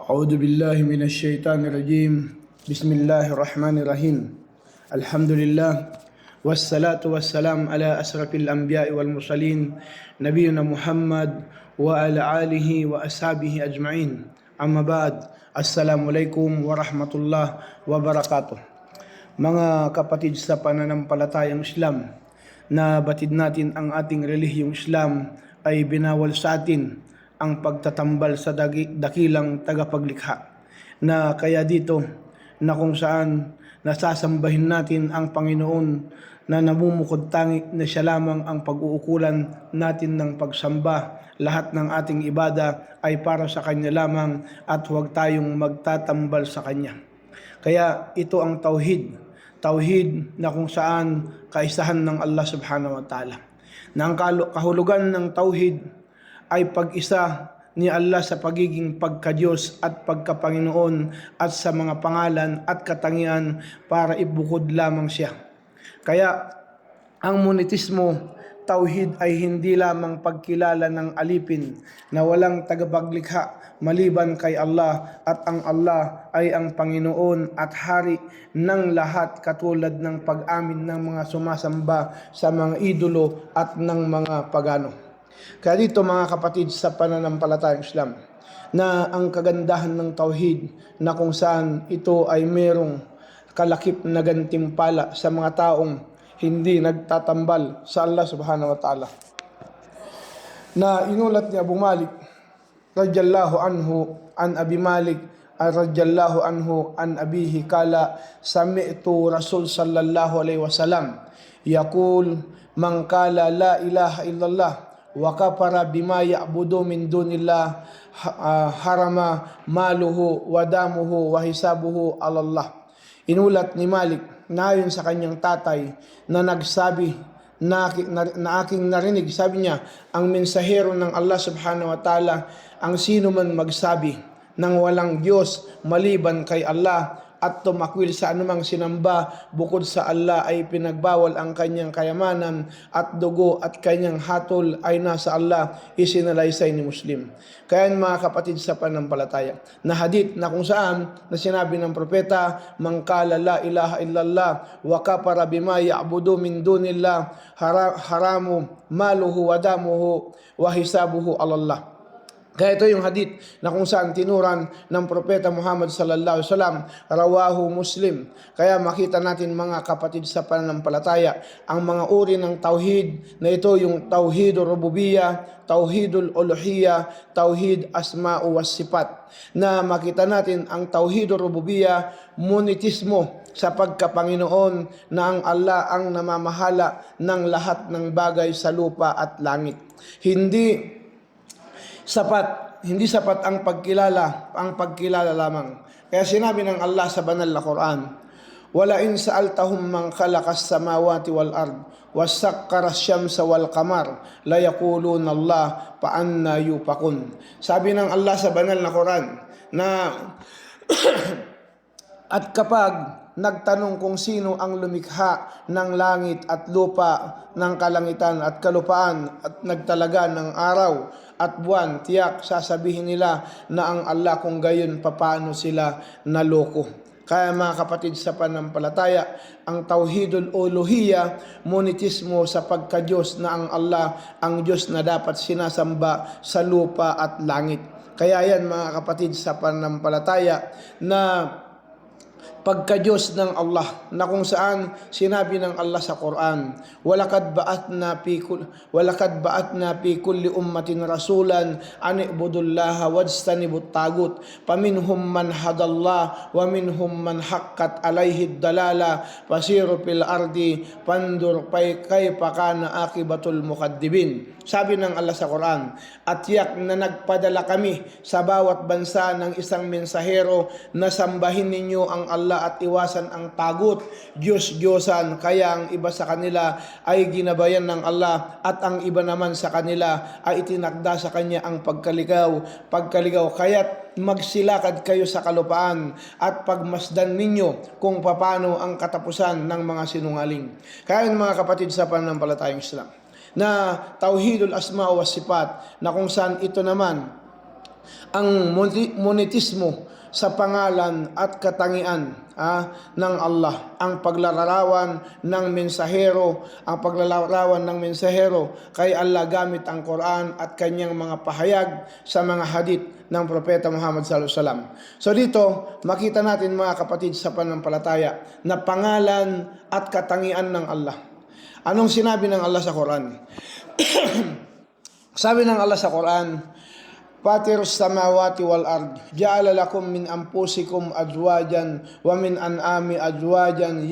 أعوذ بالله من الشيطان الرجيم. بسم الله الرحمن الرحيم. الحمد لله والصلاة والسلام على أشرف الأنبياء والمرسلين نبينا محمد وعلى آله وأصحابه أجمعين. أما بعد, Assalamu alaikum warahmatullah wabarakatuh. Mga kapatid sa pananampalatayang Islam, na batid natin ang ating relihiyong Islam ay binawal sa atin ang pagtatambal sa dakilang tagapaglikha, na kaya dito na kung saan nasasambahin natin ang Panginoon na namumukod tangi na siya lamang ang pag-uukulan natin ng pagsamba. Lahat ng ating ibada ay para sa Kanya lamang at huwag tayong magtatambal sa Kanya. Kaya ito ang tauhid na kung saan kaisahan ng Allah subhanahu wa ta'ala. Na ang kahulugan ng tauhid ay pag-isa ni Allah sa pagiging pagka-Diyos at pagka-Panginoon at sa mga pangalan at katangian para ibukod lamang siya. Kaya ang monetismo, tauhid ay hindi lamang pagkilala ng alipin na walang tagapaglikha maliban kay Allah at ang Allah ay ang Panginoon at Hari ng lahat, katulad ng pag-amin ng mga sumasamba sa mga idolo at ng mga pagano. Kaya dito mga kapatid sa pananampalatayang Islam, na ang kagandahan ng tauhid na kung saan ito ay merong kalakip na gantimpala sa mga taong hindi nagtatambal sa Allah subhanahu wa ta'ala. Na inulat ni Abu Malik radiyallahu anhu an Abi Malik radiyallahu anhu an abihi kala sami'tu Rasul sallallahu alaihi wasallam yaqul man qala la ilaha illallah wa kafara bima ya'budu min dunillah harama maluhu wa damuhu wa hisabuhu ala Allah. Inulat ni Malik na ayon sa kanyang tatay na nagsabi na aking narinig, sabi niya, ang mensahero ng Allah subhanahu wa ta'ala, ang sino man magsabi ng walang Diyos maliban kay Allah at tumakwil sa anumang sinamba bukod sa Allah ay pinagbawal ang kanyang kayamanan at dugo at kanyang hatol ay nasa Allah, isinalaysay ni Muslim. Kaya mga kapatid sa pananampalataya, na hadith na kung saan na sinabi ng propeta, man qala la ilaha illallah wa kafara bima ya'budu min dunillah haramu maluhu wa damuhu wa hisabuhu ala Allah. Kaya ito yung hadith na kung saan tinuran ng propeta Muhammad sallallahu alaihi wasallam, rawahu Muslim. Kaya makita natin mga kapatid sa pananampalataya ang mga uri ng tauhid na ito, yung tauhidul rububiyya, tauhidul uluhiyya, tauhid asma'u was sifat. Na makita natin ang tauhidul rububiyya, monetismo sa pagkapanginoon na ang Allah ang namamahala ng lahat ng bagay sa lupa at langit. Hindi sapat ang pagkilala lamang. Kaya sinabi ng Allah sa banal na Quran, wala in sa'altahum man khalaqas samawati wal ard wasakkara syamsa wal qamar la yaquluna Allah fa anna yufakun. Sabi ng Allah sa banal na Quran na at kapag nagtanong kung sino ang lumikha ng langit at lupa, ng kalangitan at kalupaan at nagtalaga ng araw at buwan, tiyak sasabihin nila na ang Allah, kung gayon papaano sila naloko. Kaya mga kapatid sa pananampalataya, ang tauhidul uluhiyya, monetismo sa pagka-Diyos na ang Allah ang Diyos na dapat sinasamba sa lupa at langit. Kaya yan mga kapatid sa pananampalataya na pagka-Diyos ng Allah, na kung saan sinabi ng Allah sa Quran, walakad ba'atna fi kulli ummatin rasulan an ibudullaha wajtanibut tagut paminhum man hadallah wa minhum man haqqat alayhi dalala fasiru fil ardi pandur kayfa kana akibatul mukaddibin. Sabi ng Allah sa Quran, at yak na nagpadala kami sa bawat bansa ng isang mensahero na sambahin ninyo ang Allah at iwasan ang tagut, Diyos-Diyosan, kaya ang iba sa kanila ay ginabayan ng Allah at ang iba naman sa kanila ay itinakda sa Kanya ang pagkaligaw, kaya't magsilakad kayo sa kalupaan at pagmasdan ninyo kung paano ang katapusan ng mga sinungaling. Kaya mga kapatid sa pananampalatayang Islam, na tauhidul asma wa sifat, na kung saan ito naman ang monetismo sa pangalan at katangian ng Allah, ang paglalarawan ng mensahero, kay Allah gamit ang Quran at kanyang mga pahayag sa mga hadith ng Propeta Muhammad sallallahu alaihi wasallam. So dito, makita natin mga kapatid sa pananampalataya na pangalan at katangian ng Allah. Anong sinabi ng Allah sa Quran? Sabi ng Allah sa Quran, Fatirus samawati wal ard, ja'ala lakum min anfusikum azwajan wa min an'ami azwajan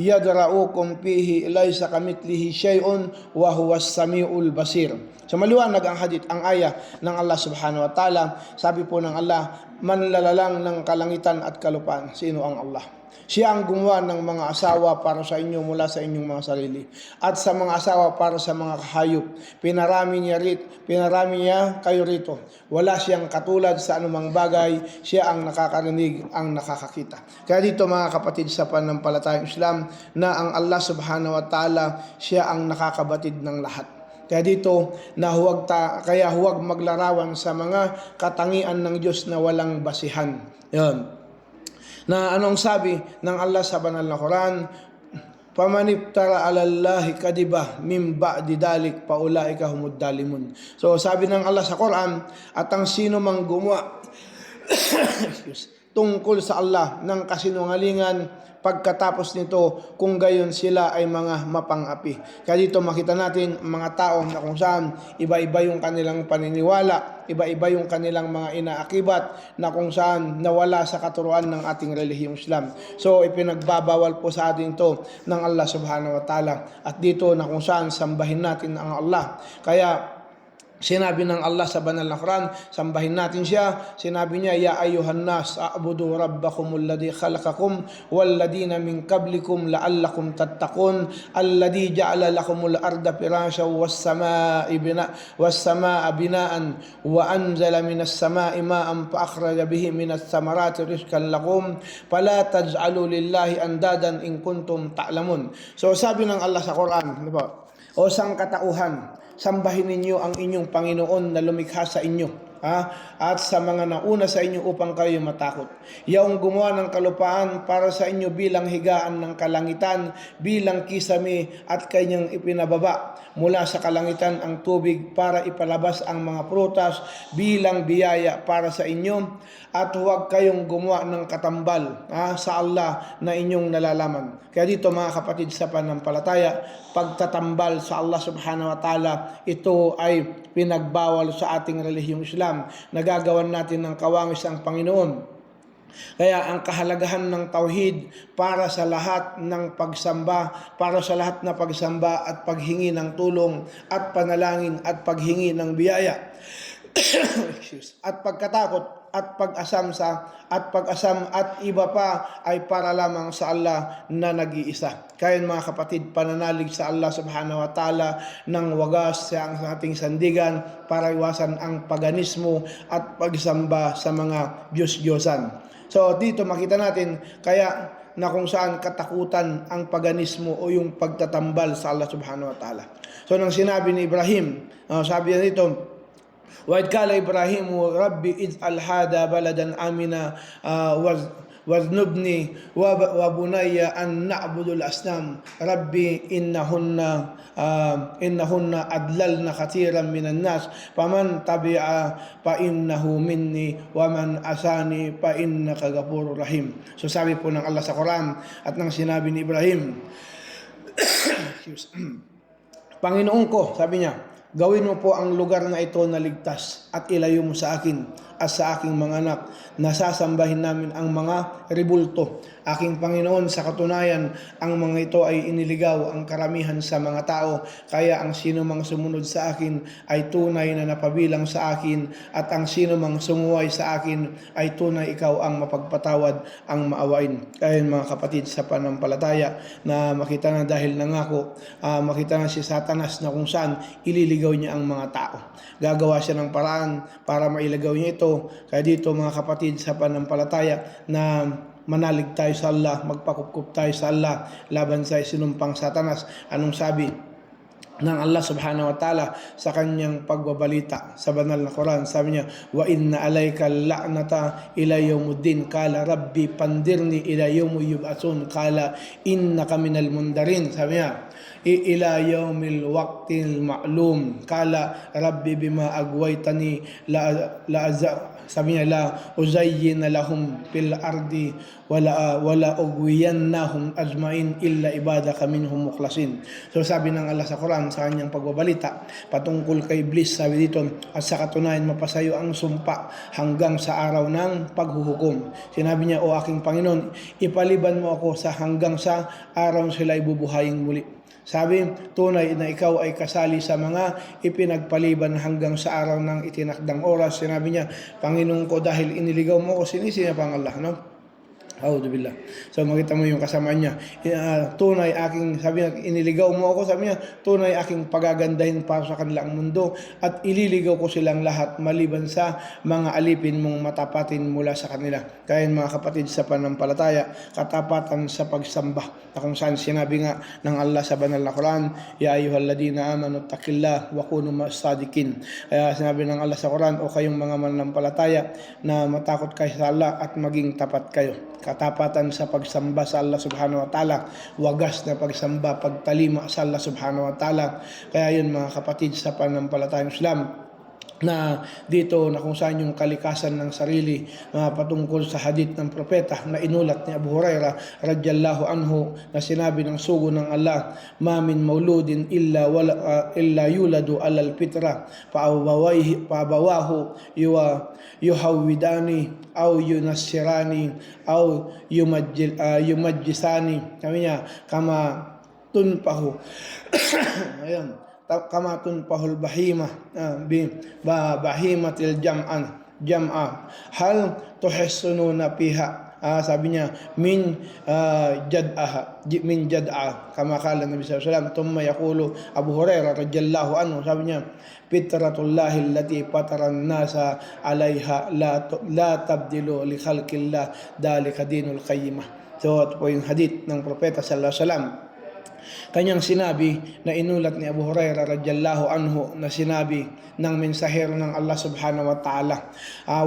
yadra'ukum fihi laysa kamithlihi syai'un wa huwas samiul basir. So maliwanag ang hadith, ang aya ng Allah subhanahu wa ta'ala. Sabi po ng Allah, manlalalang ng kalangitan at kalupaan. Sino ang Allah? Siya ang gumawa ng mga asawa para sa inyo mula sa inyong mga sarili, at sa mga asawa para sa mga hayop. Pinarami niya kayo rito. Wala siyang katulad sa anumang bagay. Siya ang nakakarinig, ang nakakakita. Kaya dito mga kapatid sa pananampalatayang Islam, na ang Allah subhanahu wa ta'ala, siya ang nakakabatid ng lahat. Kaya dito, huwag maglarawan sa mga katangian ng Diyos na walang basihan. Yun. Na anong sabi ng Allah sa banal na Quran? Pamaniftara alallahi kadiba min ba'di dalik paulaika humud dalimun. So sabi ng Allah sa Quran, at ang sino mang gumawa tungkol sa Allah ng kasinungalingan pagkatapos nito, kung gayon sila ay mga mapang-api. Kaya dito makita natin mga tao na kung saan iba-iba yung kanilang paniniwala, iba-iba yung kanilang mga inaakibat, na kung saan nawala sa katuruan ng ating relihiyong Islam. So ipinagbabawal po sa atin ito ng Allah subhanahu wa ta'ala. At dito na kung saan sambahin natin ang Allah. Kaya sinabi ng Allah sa banal na Quran, sambahin natin siya. Sinabi niya, ya ayuhan nas, a'budu rabbakumul ladzi khalaqakum walladina min qablikum la'allakum tattaqun alladzi ja'ala lakumul arda firasyan was samaa binaan wa anzala minas samaa'i ma'an fa akhraja bihi minas samarati rizqan lakum fala taj'alu lillahi andadan in kuntum ta'lamun. So sabi ng Allah sa Quran, o sangkatauhan, sambahin ninyo ang inyong Panginoon na lumikha sa inyo, at sa mga nauna sa inyo upang kayo matakot. Yaong gumawa ng kalupaan para sa inyo bilang higaan ng kalangitan, bilang kisame, at kanyang ipinababa mula sa kalangitan ang tubig para ipalabas ang mga prutas bilang biyaya para sa inyo. At huwag kayong gumawa ng katambal sa Allah na inyong nalalaman. Kaya dito mga kapatid sa pananampalataya, pagtatambal sa Allah subhanahu wa ta'ala, ito ay pinagbawal sa ating relihiyong Islam. Nagagawan natin ng kawangis ang Panginoon. Kaya ang kahalagahan ng tauhid para sa lahat ng pagsamba, para sa lahat na pagsamba at paghingi ng tulong at panalangin at paghingi ng biyaya at pagkatakot at pag-asam at iba pa ay para lamang sa Allah na nag-iisa. Kaya mga kapatid, pananalig sa Allah subhanahu wa ta'ala ng wagas sa ating sandigan para iwasan ang paganismo at pagsamba sa mga Diyos-Diyosan. So dito makita natin kaya na kung saan katakutan ang paganismo o yung pagtatambal sa Allah subhanahu wa ta'ala. So nang sinabi ni Ibrahim, sabi niya dito, وَإِذْ قَالَ إِبْرَاهِيمُ رَبِّ اجْعَلْ هَٰذَا بَلَدًا آمِنًا وَاجْنُبْنِي وَبُنَيَّ أَن نَّعْبُدَ الْأَصْنَامَ رَبِّ إِنَّهُنَّ أَضْلَلْنَ كَثِيرًا مِنَ النَّاسِ فَمَن تَبِعَنِي فَإِنَّهُ مِنِّي وَمَنْ عَصَانِي فَإِنَّكَ غَفُورٌ رَّحِيمٌ. So sabi po ng Allah sa Quran at nang sinabi ni Ibrahim, Panginoon ko, sabi niya, gawin mo po ang lugar na ito na ligtas at ilayo mo sa akin at sa aking mga anak na sasambahin namin ang mga ribulto. Aking Panginoon, sa katunayan, ang mga ito ay iniligaw ang karamihan sa mga tao, kaya ang sino mang sumunod sa akin ay tunay na napabilang sa akin, at ang sino mang sumuway sa akin ay tunay ikaw ang mapagpatawad, ang maawain. Kaya mga kapatid sa pananampalataya, na makita na dahil nangako, makita na si Satanas na kung saan ililigaw niya ang mga tao. Gagawa siya ng paraan para mailagaw niya ito. Kaya dito mga kapatid sa pananampalataya, na manalig tayo sa Allah, magpakukup tayo sa Allah laban sa sinumpang Satanas. Anong sabi? ng Allah subhanahu wa ta'ala sa kanyang pagbabalita sa banal na Quran. Sabi niya, wa inna alayka la'nata ila yawmuddin, kala rabbi pandirni ila yawmi yub'atsun, kala innaka minal mundarin. Sabi niya, ila yawmil waqtil ma'lum, kala rabbi bima agwaytani sabi niya, la uzayyin lahum fil ardi wala ugwiyannahum ajmain illa ibadaka minhum mukhlasin. So sabi ng Allah sa Quran sa kanyang pagbabalita patungkol kay Iblis, sabi dito, at sa katunayan mapasayo ang sumpa hanggang sa araw ng paghuhukom. Sinabi niya, o aking Panginoon, ipaliban mo ako sa hanggang sa araw sila ibubuhayin muli. Sabi, tunay na ikaw ay kasali sa mga ipinagpaliban hanggang sa araw ng itinakdang oras. Sinabi niya, Panginoon ko, dahil iniligaw mo ako, sinisi niya pang Allah, no? Auzubillah. So makita mo yung kasama niya. Tunay aking, sabi niya, iniligaw mo ako, sabi niya, tunay aking pagagandahin para sa kanilang mundo at ililigaw ko silang lahat maliban sa mga alipin mong matapatin mula sa kanila. Kaya mga kapatid sa panampalataya, katapatan sa pagsamba, na kung saan sinabi nga ng Allah sa banal na Quran, ya ayyuhalladhina amanu taqillah wa kunu ma'as-sadiqin. Kaya sinabi ng Allah sa Quran, o kayong mga mananampalataya na matakot kayo sa Allah at maging tapat kayo. Katapatan sa pagsamba sa Allah subhanahu wa ta'ala, wagas na pagsamba, pagtalima sa Allah subhanahu wa ta'ala. Kaya yun mga kapatid sa pananampalatayang Islam, na dito na kung saan yung kalikasan ng sarili patungkol sa hadith ng propeta na inulat ni Abu Huraira radhiyallahu anhu, na sinabi ng sugo ng Allah, ma min mauludin illa yuladu alal fitra paabawahu yuhawidani aw yunassirani aw yumajjisani. Sabi niya, kama tunpahu ayun, kama tunpahul bahima bahimatil jam'a hal tuhassununa fiha. Sabi niya, min jad'a kama kala Nabi sallallahu alaihi wasallam. Tumma yaqulu Abu Hurairah radhiyallahu anhu, sabi niya, fitratullahi allati fataran nasa alaiha la tabdilu li khalqillah dalika dinul qayyimah. So ito po yung hadith ng propeta sallallahu alaihi wasallam. Kanyang sinabi na inulat ni Abu Hurairah radhiyallahu anhu, na sinabi ng mensahero ng Allah subhanahu wa ta'ala,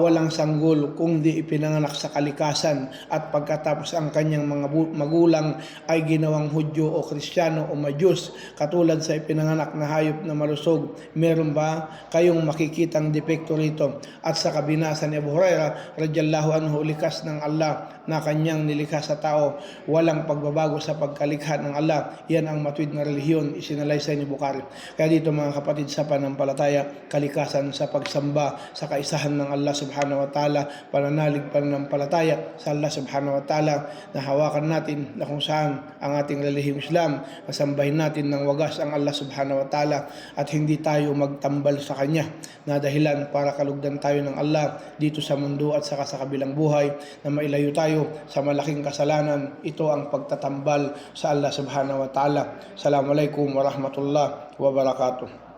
walang sanggol kung di ipinanganak sa kalikasan at pagkatapos ang kanyang mga magulang ay ginawang Hudyo o Kristiyano o Majus katulad sa ipinanganak na hayop na malusog. Meron ba kayong makikitang depekto rito? At sa kabinasa ni Abu Hurairah radhiyallahu anhu, likas ng Allah na kanyang nilikha sa tao, walang pagbabago sa pagkalikha ng Allah. Yan ang matuwid na relihiyon, isinalaysay ni Bukhari. Kaya dito mga kapatid sa panampalataya, kalikasan sa pagsamba sa kaisahan ng Allah subhanahu wa ta'ala, pananalig pananampalataya sa Allah subhanahu wa ta'ala, na hawakan natin na kung saan ang ating relihiyong Islam, masambahin natin ng wagas ang Allah subhanahu wa ta'ala at hindi tayo magtambal sa Kanya na dahilan para kalugdan tayo ng Allah dito sa mundo at saka sa kabilang buhay, na mailayo tayo sa malaking kasalanan. Ito ang pagtatambal sa Allah subhanahu wa ta'ala. Assalamualaikum warahmatullahi wabarakatuh.